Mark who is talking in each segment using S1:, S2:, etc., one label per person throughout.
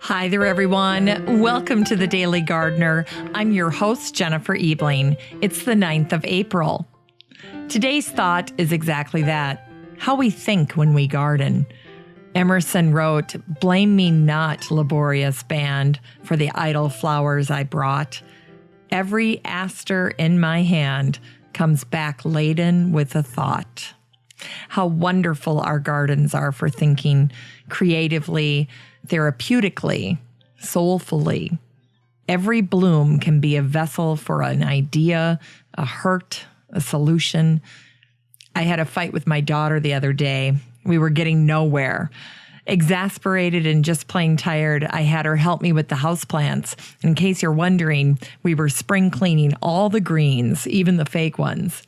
S1: Hi there, everyone. Welcome to The Daily Gardener. I'm your host, Jennifer Ebling. It's the 9th of April. Today's thought is exactly that, how we think when we garden. Emerson wrote, "Blame me not, laborious band, for the idle flowers I brought. Every aster in my hand comes back laden with a thought." How wonderful our gardens are for thinking creatively, therapeutically, soulfully. Every bloom can be a vessel for an idea, a hurt, a solution. I had a fight with my daughter the other day. We were getting nowhere. Exasperated and just plain tired, I had her help me with the houseplants. In case you're wondering, we were spring cleaning all the greens, even the fake ones.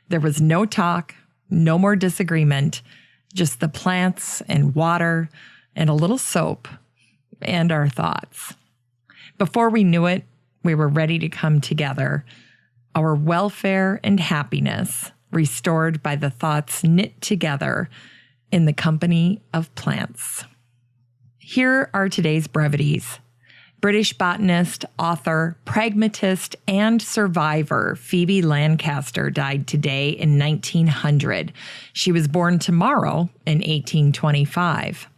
S1: There was no talk, no more disagreement, just the plants and water and a little soap and our thoughts. Before we knew it, we were ready to come together. Our welfare and happiness restored by the thoughts knit together in the company of plants. Here are today's brevities. British botanist, author, pragmatist, and survivor Phebe Lankester died today in 1900. She was born tomorrow in 1825.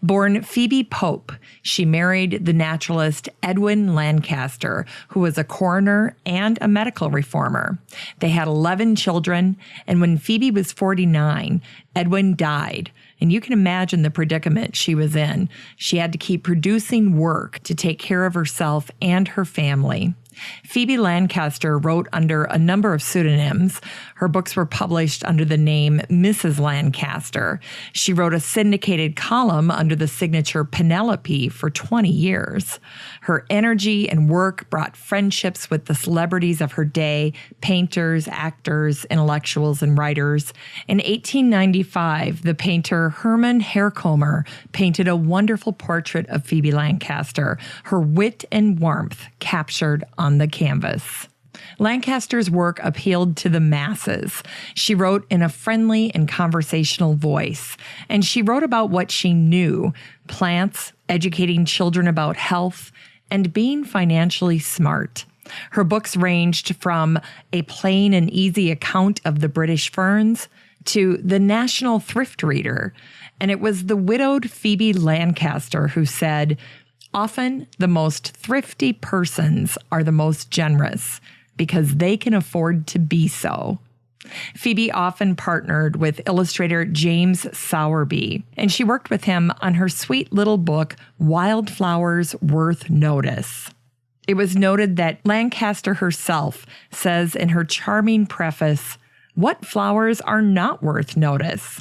S1: Born Phoebe Pope, she married the naturalist Edwin Lankester, who was a coroner and a medical reformer. They had 11 children, and when Phoebe was 49, Edwin died. And you can imagine the predicament she was in. She had to keep producing work to take care of herself and her family. Phebe Lankester wrote under a number of pseudonyms. Her books were published under the name Mrs. Lancaster. She wrote a syndicated column under the signature Penelope for 20 years. Her energy and work brought friendships with the celebrities of her day, painters, actors, intellectuals, and writers. In 1895, the painter Herman Herkomer painted a wonderful portrait of Phebe Lancaster, her wit and warmth captured on the canvas. Lancaster's work appealed to the masses. She wrote in a friendly and conversational voice, and she wrote about what she knew: plants, educating children about health, and being financially smart. Her books ranged from a plain and easy account of the British ferns to the National Thrift Reader, and it was the widowed Phebe Lancaster who said, "Often the most thrifty persons are the most generous because they can afford to be so." Phoebe often partnered with illustrator James Sowerby, and she worked with him on her sweet little book, Wildflowers Worth Notice. It was noted that Lancaster herself says in her charming preface, "What flowers are not worth notice?"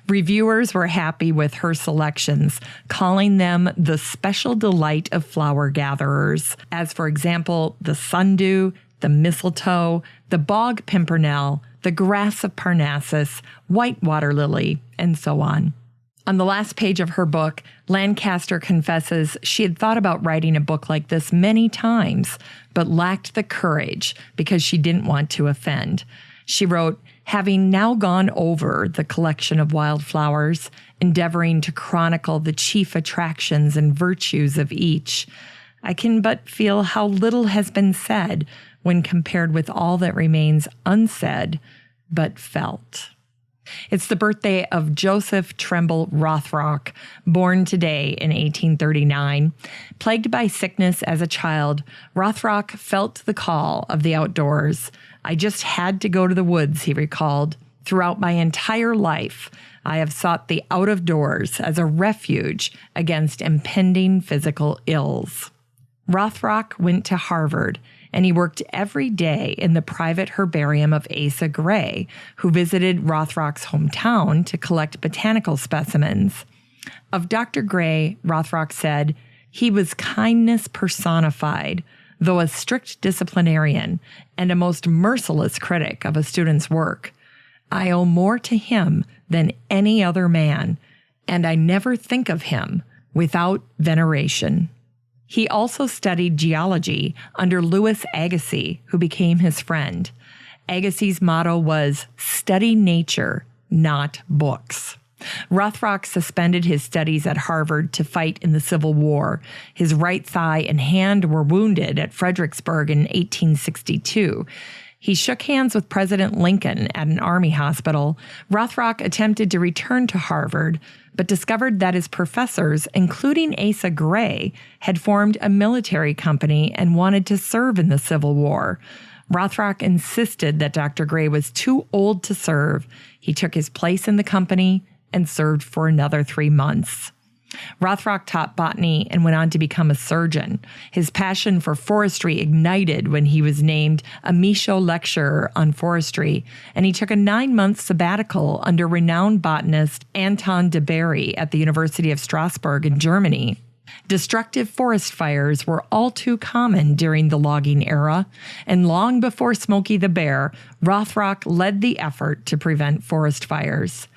S1: Reviewers were happy with her selections, calling them the special delight of flower gatherers, as for example, the sundew, the mistletoe, the bog pimpernel, the grass of Parnassus, white water lily, and so on. On the last page of her book, Lancaster confesses she had thought about writing a book like this many times, but lacked the courage because she didn't want to offend. She wrote, "Having now gone over the collection of wildflowers, endeavoring to chronicle the chief attractions and virtues of each, I can but feel how little has been said when compared with all that remains unsaid, but felt." It's the birthday of Joseph Trimble Rothrock, born today in 1839. Plagued by sickness as a child, Rothrock felt the call of the outdoors. "I just had to go to the woods," he recalled. "Throughout my entire life, I have sought the out of doors as a refuge against impending physical ills." Rothrock went to Harvard, and he worked every day in the private herbarium of Asa Gray, who visited Rothrock's hometown to collect botanical specimens. Of Dr. Gray, Rothrock said, "He was kindness personified, though a strict disciplinarian and a most merciless critic of a student's work. I owe more to him than any other man, and I never think of him without veneration." He also studied geology under Louis Agassiz, who became his friend. Agassiz's motto was, "Study nature, not books." Rothrock suspended his studies at Harvard to fight in the Civil War. His right thigh and hand were wounded at Fredericksburg in 1862. He shook hands with President Lincoln at an army hospital. Rothrock attempted to return to Harvard, but discovered that his professors, including Asa Gray, had formed a military company and wanted to serve in the Civil War. Rothrock insisted that Dr. Gray was too old to serve. He took his place in the company and served for another 3 months. Rothrock taught botany and went on to become a surgeon. His passion for forestry ignited when he was named a Michaud Lecturer on Forestry, and he took a 9-month sabbatical under renowned botanist Anton de Bary at the University of Strasbourg in Germany. Destructive forest fires were all too common during the logging era, and long before Smokey the Bear, Rothrock led the effort to prevent forest fires.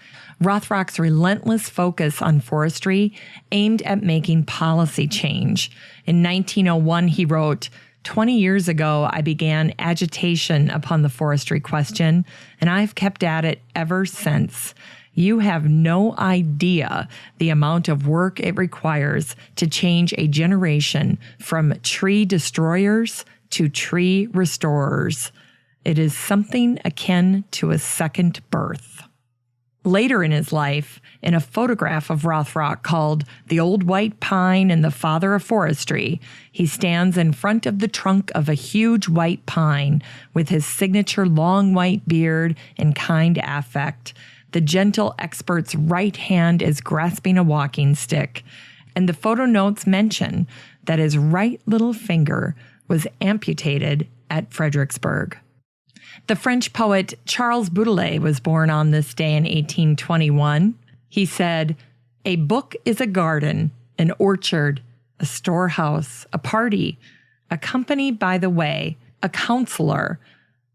S1: Rothrock's relentless focus on forestry aimed at making policy change. In 1901, he wrote, "20 years ago, I began agitation upon the forestry question, and I've kept at it ever since. You have no idea the amount of work it requires to change a generation from tree destroyers to tree restorers. It is something akin to a second birth." Later in his life, in a photograph of Rothrock called "The Old White Pine and the Father of Forestry," he stands in front of the trunk of a huge white pine with his signature long white beard and kind affect. The gentle expert's right hand is grasping a walking stick, and the photo notes mention that his right little finger was amputated at Fredericksburg. The French poet Charles Baudelaire was born on this day in 1821. He said, "A book is a garden, an orchard, a storehouse, a party, a company by the way, a counselor,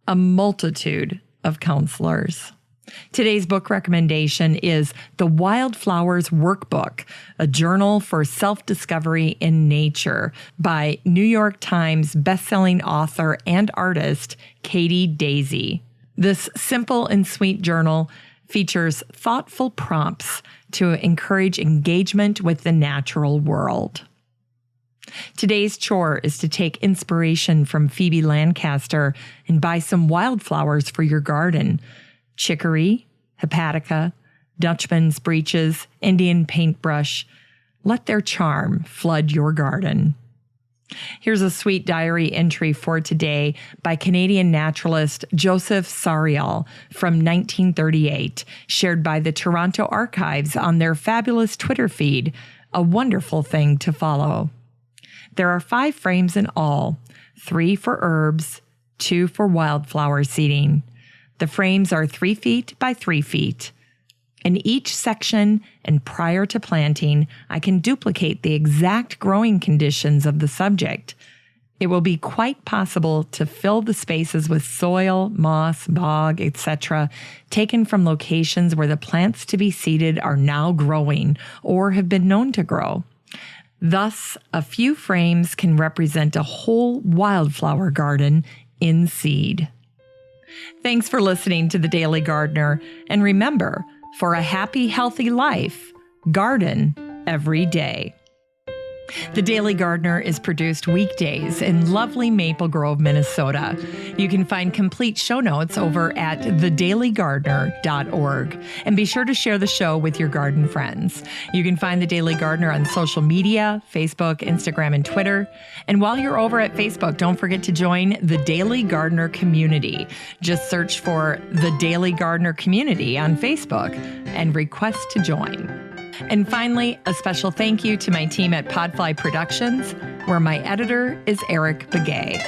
S1: a multitude of counselors." Today's book recommendation is The Wildflowers Workbook, a journal for self-discovery in nature by New York Times bestselling author and artist Katie Daisy. This simple and sweet journal features thoughtful prompts to encourage engagement with the natural world. Today's chore is to take inspiration from Phebe Lankester and buy some wildflowers for your garden. Chicory, hepatica, Dutchman's breeches, Indian paintbrush. Let their charm flood your garden. Here's a sweet diary entry for today by Canadian naturalist Joseph Sariel from 1938, shared by the Toronto Archives on their fabulous Twitter feed, a wonderful thing to follow. There are 5 frames in all, 3 for herbs, 2 for wildflower seeding. The frames are 3 feet by 3 feet. In each section and prior to planting, I can duplicate the exact growing conditions of the subject. It will be quite possible to fill the spaces with soil, moss, bog, etc., taken from locations where the plants to be seeded are now growing or have been known to grow. Thus, a few frames can represent a whole wildflower garden in seed. Thanks for listening to The Daily Gardener, and remember, for a happy, healthy life, garden every day. The Daily Gardener is produced weekdays in lovely Maple Grove, Minnesota. You can find complete show notes over at thedailygardener.org. And be sure to share the show with your garden friends. You can find The Daily Gardener on social media, Facebook, Instagram, and Twitter. And while you're over at Facebook, don't forget to join the Daily Gardener community. Just search for The Daily Gardener Community on Facebook and request to join. And finally, a special thank you to my team at Podfly Productions, where my editor is Eric Begay.